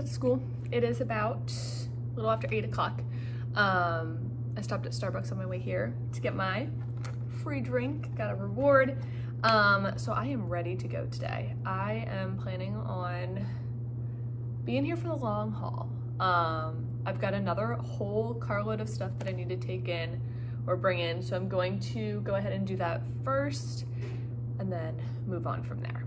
got to school. It is about a little after 8 o'clock. I stopped at Starbucks on my way here to get my free drink, got a reward. So I am ready to go today. I am planning on being here for the long haul. I've got another whole carload of stuff that I need to take in or bring in, so I'm going to go ahead and do that first and then move on from there.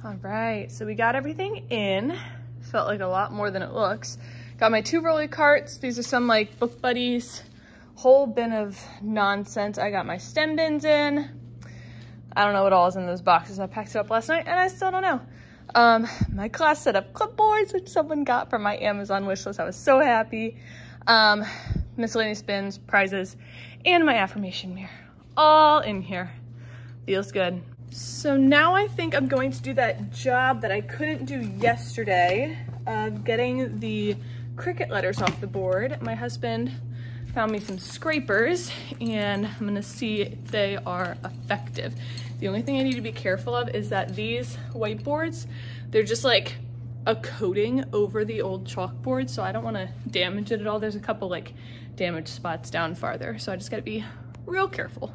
All right, so we got everything in. Felt like a lot more than it looks. Got my 2 rolly carts. These are some like Book Buddies, whole bin of nonsense. I got my stem bins in. I don't know what all is in those boxes. I packed it up last night and I still don't know. My class set up clipboards, which someone got from my Amazon wish list. I was so happy. Miscellaneous bins, prizes, and my affirmation mirror. All in here. Feels good. So now I think I'm going to do that job that I couldn't do yesterday of getting the Cricut letters off the board. My husband found me some scrapers and I'm gonna see if they are effective. The only thing I need to be careful of is that these whiteboards, they're just like a coating over the old chalkboard, so I don't wanna damage it at all. There's a couple like damaged spots down farther, so I just gotta be real careful.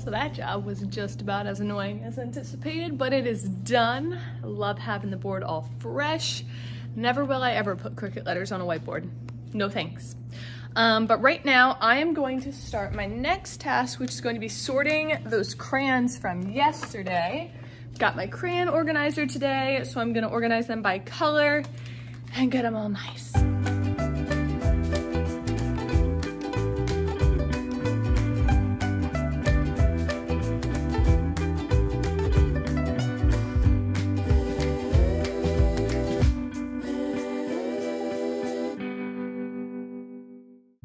That job was just about as annoying as anticipated, but it is done. I love having the board all fresh. Never will I ever put Cricut letters on a whiteboard. No thanks. But right now I am going to start my next task, which is going to be sorting those crayons from yesterday. Got my crayon organizer today, so I'm gonna organize them by color and get them all nice.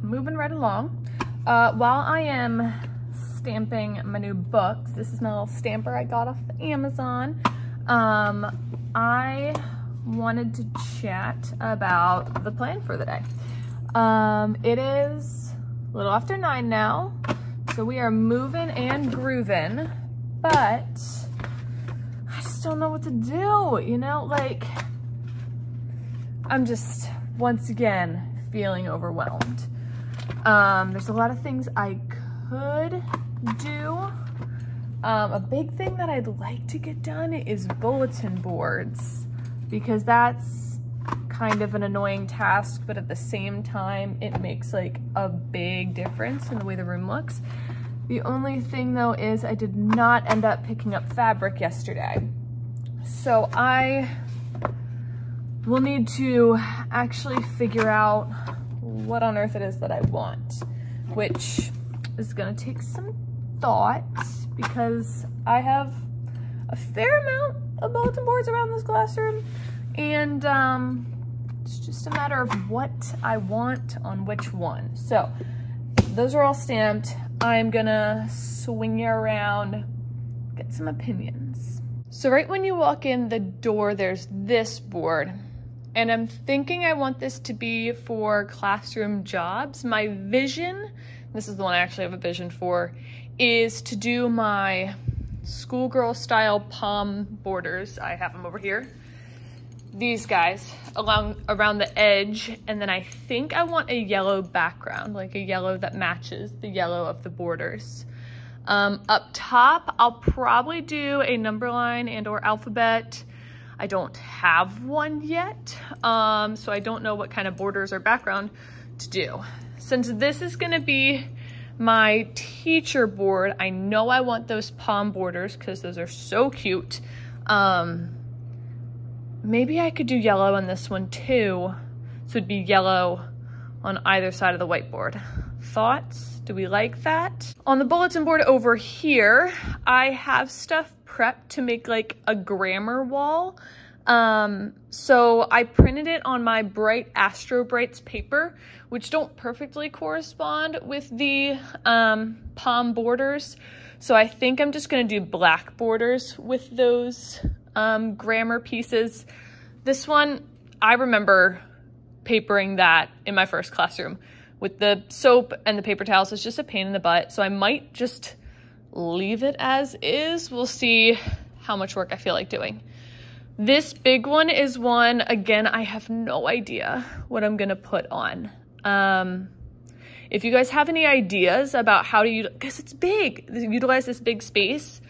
Moving right along, while I am stamping my new books, this is my little stamper I got off of Amazon. I wanted to chat about the plan for the day. It is a little after 9 now, so we are moving and grooving, but I just don't know what to do, you know, like I'm just once again feeling overwhelmed. There's a lot of things I could do. A big thing that I'd like to get done is bulletin boards, because that's kind of an annoying task, but at the same time, it makes like a big difference in the way the room looks. The only thing though is I did not end up picking up fabric yesterday. So I will need to actually figure out what on earth it is that I want, which is gonna take some thought because I have a fair amount of bulletin boards around this classroom, and it's just a matter of what I want on which one. So those are all stamped. I'm gonna swing you around, get some opinions. So right when you walk in the door, there's this board. And I'm thinking I want this to be for classroom jobs. My vision, this is the one I actually have a vision for, is to do my schoolgirl style palm borders. I have them over here. These guys around the edge. And then I think I want a yellow background, like a yellow that matches the yellow of the borders. Up top, I'll probably do a number line and or alphabet. I don't have one yet, so I don't know what kind of borders or background to do. Since this is gonna be my teacher board, I know I want those palm borders because those are so cute. Maybe I could do yellow on this one too, so it'd be yellow on either side of the whiteboard. Thoughts? Do we like that? On the bulletin board over here, I have stuff prepped to make like a grammar wall. So I printed it on my bright Astro Brights paper, which don't perfectly correspond with the palm borders. So I think I'm just gonna do black borders with those grammar pieces. This one, I remember papering that in my first classroom with the soap and the paper towels. It's just a pain in the butt. So I might just leave it as is. We'll see how much work I feel like doing. This big one is one, again, I have no idea what I'm gonna put on. If you guys have any ideas about how to, because it's big, utilize this big space,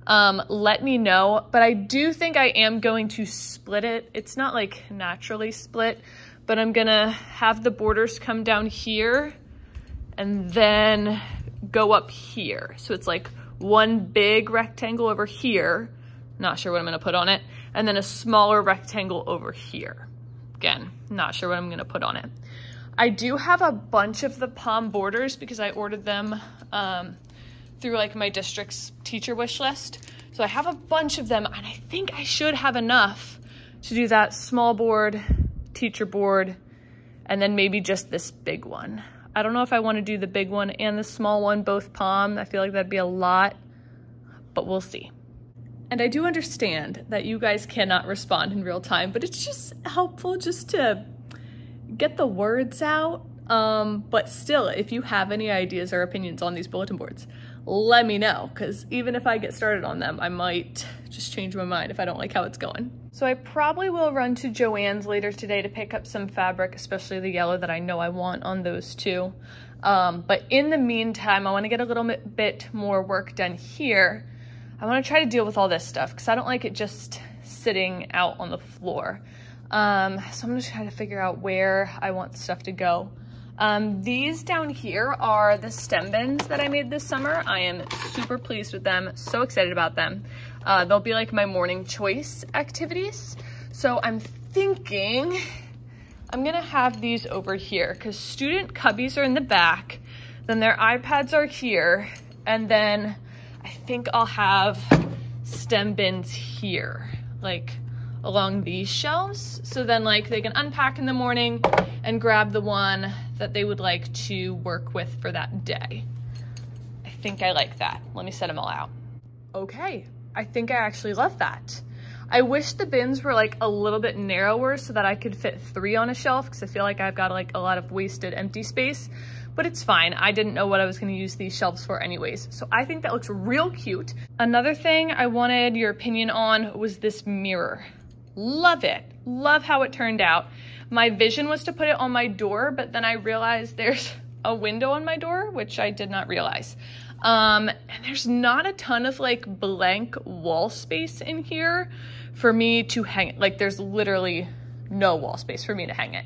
let me know. But I do think I am going to split it. It's not like naturally split, but I'm gonna have the borders come down here and then go up here. So it's like one big rectangle over here. Not sure what I'm gonna put on it. And then a smaller rectangle over here. Again, not sure what I'm gonna put on it. I do have a bunch of the palm borders because I ordered them through like my district's teacher wish list. So I have a bunch of them, and I think I should have enough to do that small board, teacher board, and then maybe just this big one. I don't know if I want to do the big one and the small one, both palm. I feel like that'd be a lot, but we'll see. And I do understand that you guys cannot respond in real time, but it's just helpful just to get the words out. But still, if you have any ideas or opinions on these bulletin boards, let me know, because even if I get started on them, I might just change my mind if I don't like how it's going. So I probably will run to Joann's later today to pick up some fabric, especially the yellow that I know I want on those two. But in the meantime, I want to get a little bit more work done here. I want to try to deal with all this stuff because I don't like it just sitting out on the floor. So I'm going to try to figure out where I want stuff to go. These down here are the stem bins that I made this summer. I am super pleased with them, so excited about them. They'll be like my morning choice activities. So I'm thinking I'm gonna have these over here because student cubbies are in the back, then their iPads are here, and then I think I'll have stem bins here, like along these shelves. So then like they can unpack in the morning and grab the one that they would like to work with for that day. I think I like that. Let me set them all out. Okay, I think I actually love that. I wish the bins were like a little bit narrower so that I could fit 3 on a shelf, because I feel like I've got like a lot of wasted empty space, but it's fine. I didn't know what I was gonna use these shelves for anyways. So I think that looks real cute. Another thing I wanted your opinion on was this mirror. Love it, love how it turned out. My vision was to put it on my door, but then I realized there's a window on my door, which I did not realize. And there's not a ton of like blank wall space in here for me to hang it. Like there's literally no wall space for me to hang it.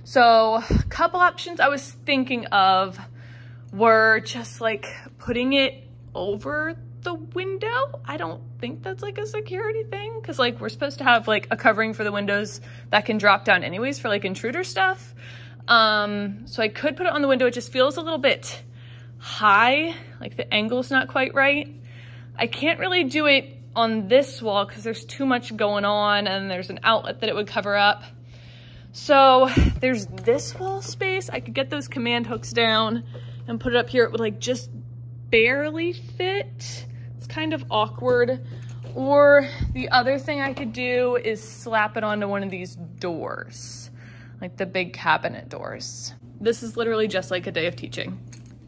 So a couple options I was thinking of were just like putting it over the window. I don't think that's like a security thing, because like we're supposed to have like a covering for the windows that can drop down anyways for like intruder stuff. So I could put it on the window. It just feels a little bit high, like the angle's not quite right. I can't really do it on this wall because there's too much going on and there's an outlet that it would cover up. So there's this wall space. I could get those command hooks down and put it up here. It would like just barely fit. It's kind of awkward. Or the other thing I could do is slap it onto one of these doors, like the big cabinet doors. This is literally just like a day of teaching.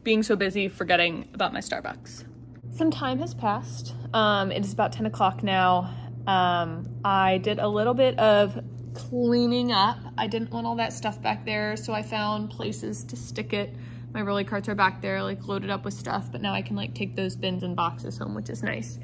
Being so busy, forgetting about my Starbucks. Some time has passed. It is about 10 o'clock now. I did a little bit of cleaning up. I didn't want all that stuff back there, so I found places to stick it. My rolly carts are back there, like loaded up with stuff, but now I can like take those bins and boxes home, which is nice.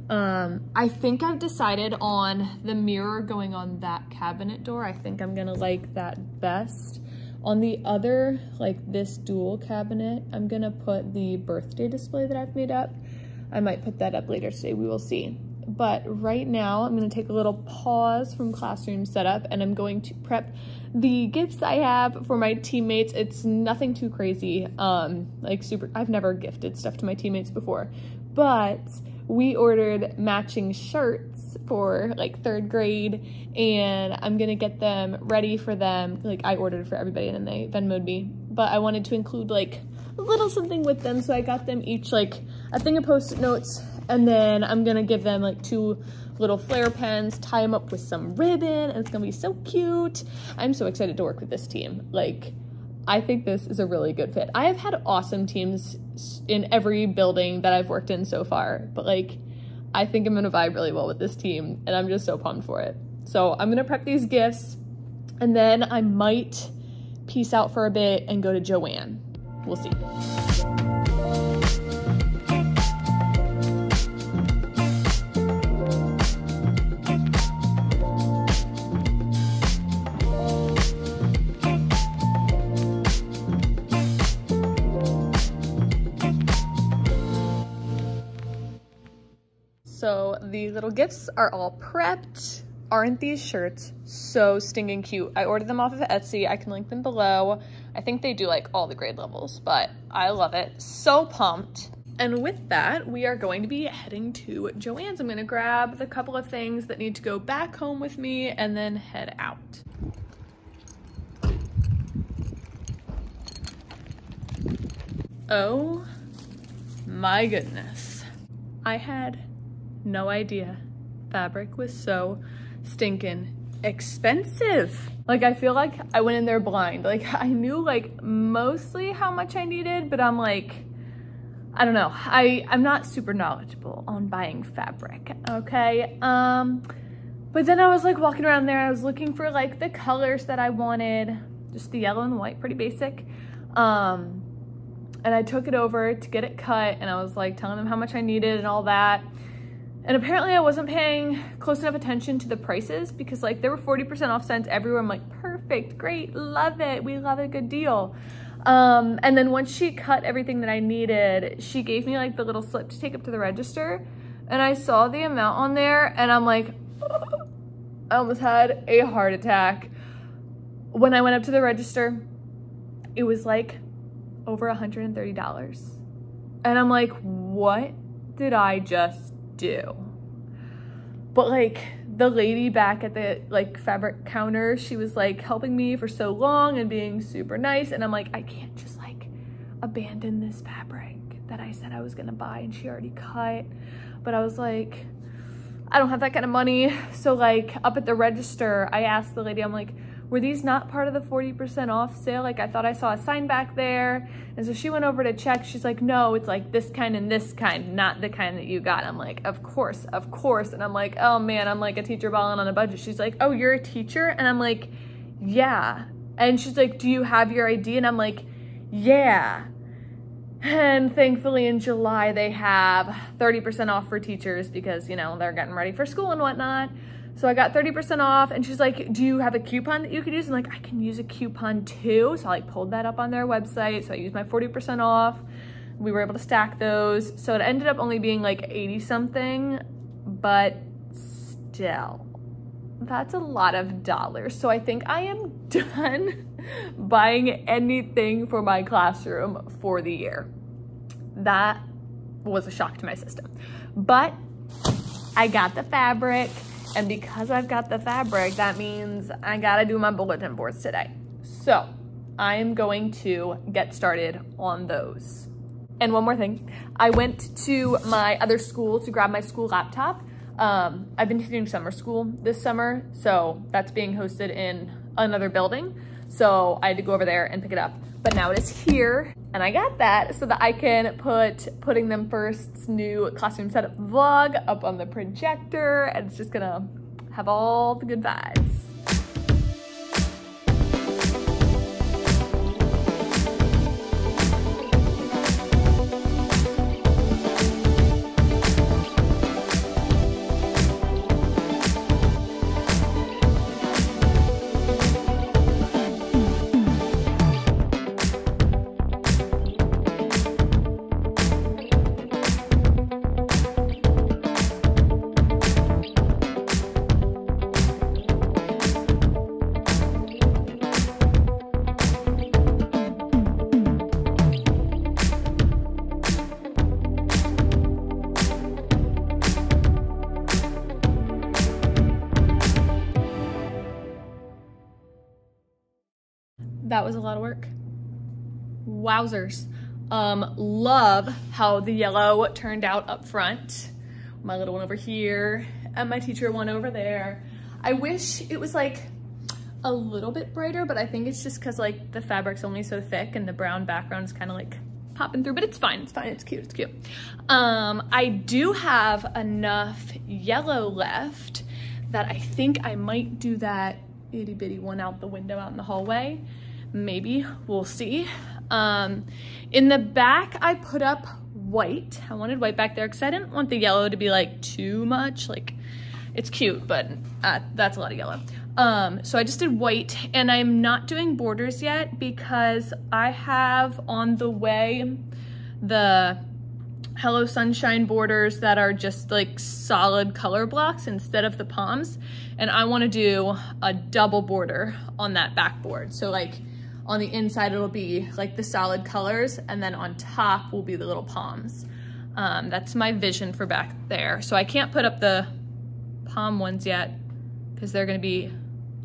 I think I've decided on the mirror going on that cabinet door. I think I'm gonna like that best. On the other, like this dual cabinet, I'm gonna put the birthday display that I've made up. I might put that up later today, we will see. But right now, I'm gonna take a little pause from classroom setup and I'm going to prep the gifts I have for my teammates. It's nothing too crazy, like super, I've never gifted stuff to my teammates before, but we ordered matching shirts for like 3rd grade and I'm gonna get them ready for them. Like I ordered for everybody and then they Venmo'd me, but I wanted to include like a little something with them. So I got them each like a thing of Post-it notes, and then I'm gonna give them like 2 little flare pens, tie them up with some ribbon, and it's gonna be so cute. I'm so excited to work with this team. Like, I think this is a really good fit. I have had awesome teams in every building that I've worked in so far, but like, I think I'm gonna vibe really well with this team, and I'm just so pumped for it. So I'm gonna prep these gifts, and then I might peace out for a bit and go to Joann. We'll see. So the little gifts are all prepped. Aren't these shirts so stinking cute? I ordered them off of Etsy. I can link them below. I think they do like all the grade levels, but I love it. So pumped. And with that, we are going to be heading to Joann's. I'm gonna grab the couple of things that need to go back home with me and then head out. Oh my goodness. I had no idea fabric was so stinking expensive. Like, I feel like I went in there blind. Like, I knew like mostly how much I needed, but I'm like, I don't know. I'm not super knowledgeable on buying fabric, okay? But then I was like walking around there, I was looking for like the colors that I wanted, just the yellow and the white, pretty basic. And I took it over to get it cut, and I was like telling them how much I needed and all that. And apparently I wasn't paying close enough attention to the prices, because like there were 40% off signs everywhere. I'm like, perfect, great, love it. We love a good deal. And then once she cut everything that I needed, she gave me like the little slip to take up to the register. And I saw the amount on there, and I'm like, oh, I almost had a heart attack. When I went up to the register, it was like over $130. And I'm like, what did I just do? But like the lady back at the like fabric counter, she was like helping me for so long and being super nice, and I'm like, I can't just like abandon this fabric that I said I was gonna buy and she already cut. But I was like, I don't have that kind of money. So like up at the register, I asked the lady, I'm like, were these not part of the 40% off sale? Like, I thought I saw a sign back there. And so she went over to check. She's like, no, it's like this kind and this kind, not the kind that you got. I'm like, of course, of course. And I'm like, oh man, I'm like a teacher balling on a budget. She's like, oh, you're a teacher? And I'm like, yeah. And she's like, do you have your ID? And I'm like, yeah. And thankfully in July, they have 30% off for teachers because, you know, they're getting ready for school and whatnot. So I got 30% off, and she's like, do you have a coupon that you could use? I'm like, I can use a coupon too. So I like pulled that up on their website. So I used my 40% off. We were able to stack those. So it ended up only being like 80 something, but still, that's a lot of dollars. So I think I am done buying anything for my classroom for the year. That was a shock to my system. But I got the fabric. And because I've got the fabric, that means I gotta do my bulletin boards today. So I am going to get started on those. And one more thing, I went to my other school to grab my school laptop. I've been doing summer school this summer, so that's being hosted in another building. So I had to go over there and pick it up. But now it is here, and I got that so that I can put Putting Them First's new classroom setup vlog up on the projector, and it's just gonna have all the good vibes. That was a lot of work. Wowzers. Love how the yellow turned out up front. My little one over here and my teacher one over there. I wish it was like a little bit brighter, but I think it's just cause like the fabric's only so thick and the brown background is kind of like popping through, but it's fine, it's cute, it's cute. I do have enough yellow left that I think I might do that itty bitty one out the window out in the hallway. Maybe, we'll see. In the back, I put up white. I wanted white back there because I didn't want the yellow to be like too much. Like, it's cute, but that's a lot of yellow. So I just did white, and I'm not doing borders yet because I have on the way the Hello Sunshine borders that are just like solid color blocks instead of the palms. And I want to do a double border on that backboard. So like on the inside, it'll be like the solid colors, and then on top will be the little palms. That's my vision for back there. So I can't put up the palm ones yet because they're gonna be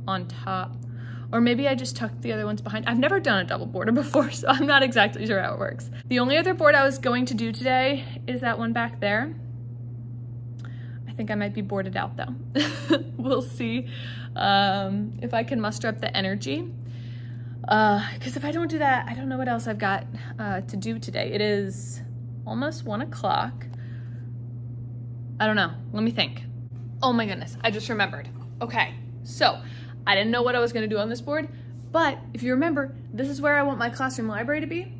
on top. Or maybe I just tucked the other ones behind. I've never done a double border before, so I'm not exactly sure how it works. The only other board I was going to do today is that one back there. I think I might be boarded out though. We'll see if I can muster up the energy. Because if I don't do that, I don't know what else I've got to do today. It is almost 1 o'clock. I don't know, let me think. Oh my goodness, I just remembered. Okay, so I didn't know what I was gonna do on this board, but if you remember, this is where I want my classroom library to be.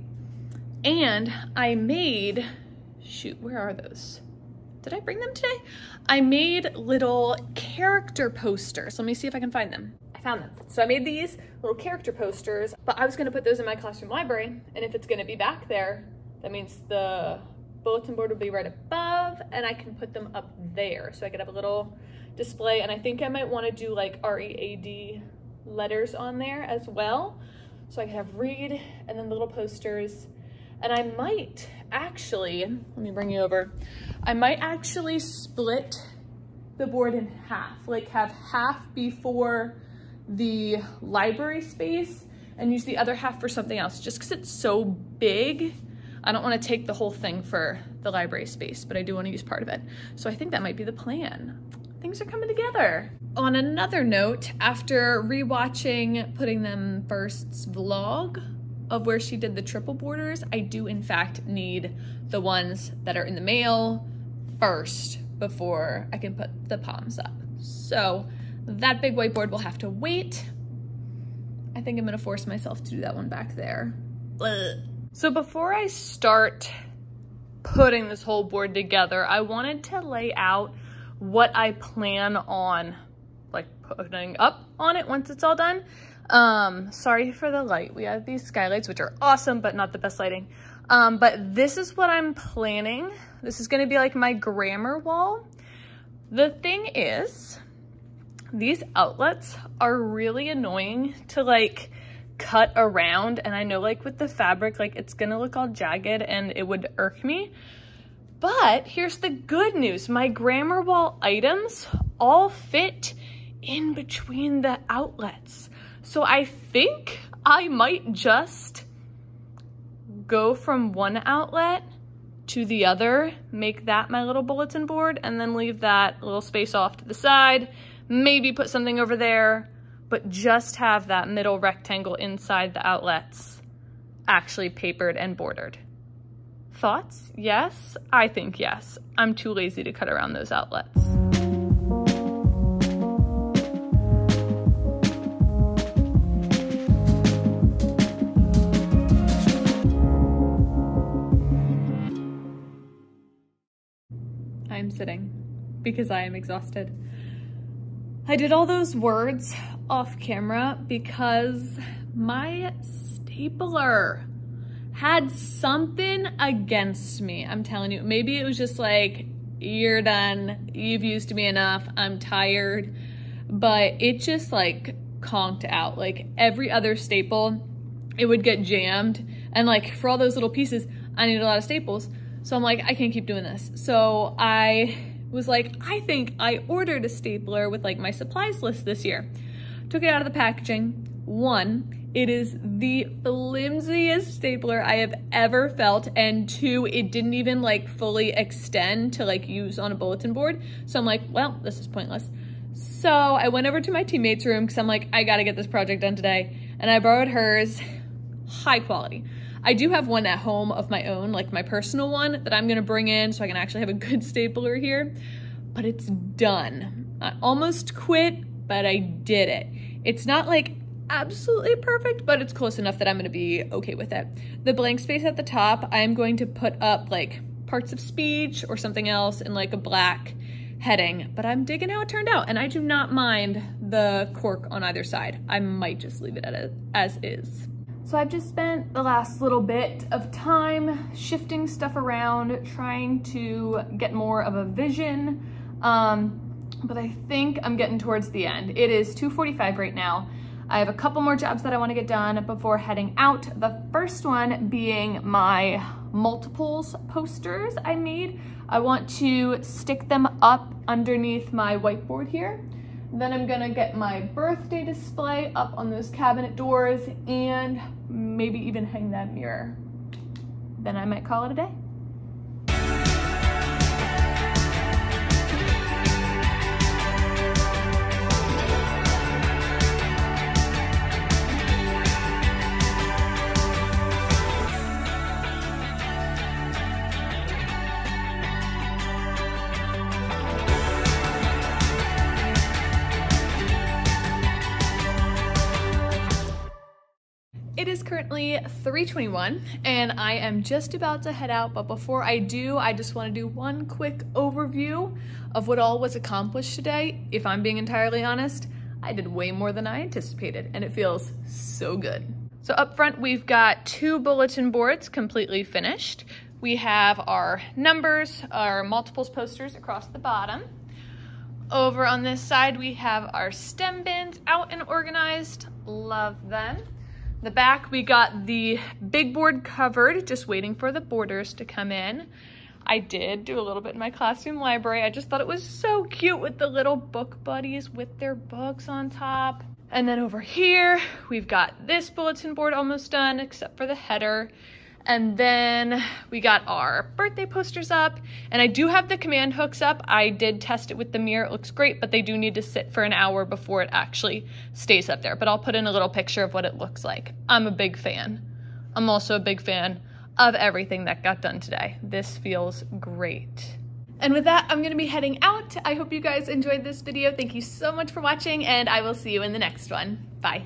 And I made, shoot, where are those? Did I bring them today? I made little character posters. Let me see if I can find them. I found them. So I made these little character posters, but I was gonna put those in my classroom library, and if it's gonna be back there, that means the bulletin board will be right above, and I can put them up there. So I could have a little display, and I think I might wanna do like READ letters on there as well. So I could have read, and then little posters. And I might actually, let me bring you over. I might actually split the board in half, like have half be for the library space and use the other half for something else, just because it's so big. I don't want to take the whole thing for the library space, but I do want to use part of it. So I think that might be the plan. Things are coming together. On another note, after rewatching Putting Them First's vlog of where she did the triple borders, I do in fact need the ones that are in the mail first before I can put the palms up. So that big whiteboard will have to wait. I think I'm gonna force myself to do that one back there. Ugh. So before I start putting this whole board together, I wanted to lay out what I plan on like putting up on it once it's all done. Sorry for the light. We have these skylights, which are awesome, but not the best lighting. But this is what I'm planning. This is gonna be like my grammar wall. The thing is, these outlets are really annoying to like cut around, and I know like with the fabric, like it's gonna look all jagged and it would irk me. But here's the good news. My grammar wall items all fit in between the outlets. So I think I might just go from one outlet to the other, make that my little bulletin board, and then leave that little space off to the side. Maybe put something over there, but just have that middle rectangle inside the outlets actually papered and bordered. Thoughts? Yes? I think yes. I'm too lazy to cut around those outlets. I'm sitting because I am exhausted. I did all those words off camera because my stapler had something against me. I'm telling you, maybe it was just like, you're done, you've used me enough, I'm tired, but it just like conked out. Like every other staple, it would get jammed, and like for all those little pieces, I needed a lot of staples. So I'm like, I can't keep doing this. So I was like, I think I ordered a stapler with like my supplies list this year. Took it out of the packaging. One, It is the flimsiest stapler I have ever felt, and two, it didn't even like fully extend to like use on a bulletin board. So I'm like, well, this is pointless. So I went over to my teammate's room because I'm like, I gotta get this project done today. And I borrowed hers, high quality. I do have one at home of my own, like my personal one that I'm gonna bring in so I can actually have a good stapler here, but it's done. I almost quit, but I did it. It's not like absolutely perfect, but it's close enough that I'm gonna be okay with it. The blank space at the top, I'm going to put up like parts of speech or something else in like a black heading, but I'm digging how it turned out, and I do not mind the cork on either side. I might just leave it as is. So I've just spent the last little bit of time shifting stuff around, trying to get more of a vision, but I think I'm getting towards the end. It is 2:45 right now. I have a couple more jobs that I want to get done before heading out. The first one being my multiples posters I made. I want to stick them up underneath my whiteboard here. Then I'm gonna get my birthday display up on those cabinet doors and maybe even hang that mirror. Then I might call it a day. It is currently 3:21 and I am just about to head out, but before I do, I just want to do one quick overview of what all was accomplished today. If I'm being entirely honest, I did way more than I anticipated and it feels so good. So up front, we've got 2 bulletin boards completely finished. We have our numbers, our multiples posters across the bottom. Over on this side, we have our stem bins out and organized. Love them. The back, we got the big board covered, just waiting for the borders to come in. I did do a little bit in my classroom library. I just thought it was so cute with the little book buddies with their books on top. And then over here, we've got this bulletin board almost done, except for the header. And then we got our birthday posters up, and I do have the command hooks up. I did test it with the mirror, it looks great, but they do need to sit for an hour before it actually stays up there. But I'll put in a little picture of what it looks like. I'm a big fan. I'm also a big fan of everything that got done today. This feels great. And with that, I'm gonna be heading out. I hope you guys enjoyed this video. Thank you so much for watching, and I will see you in the next one. Bye.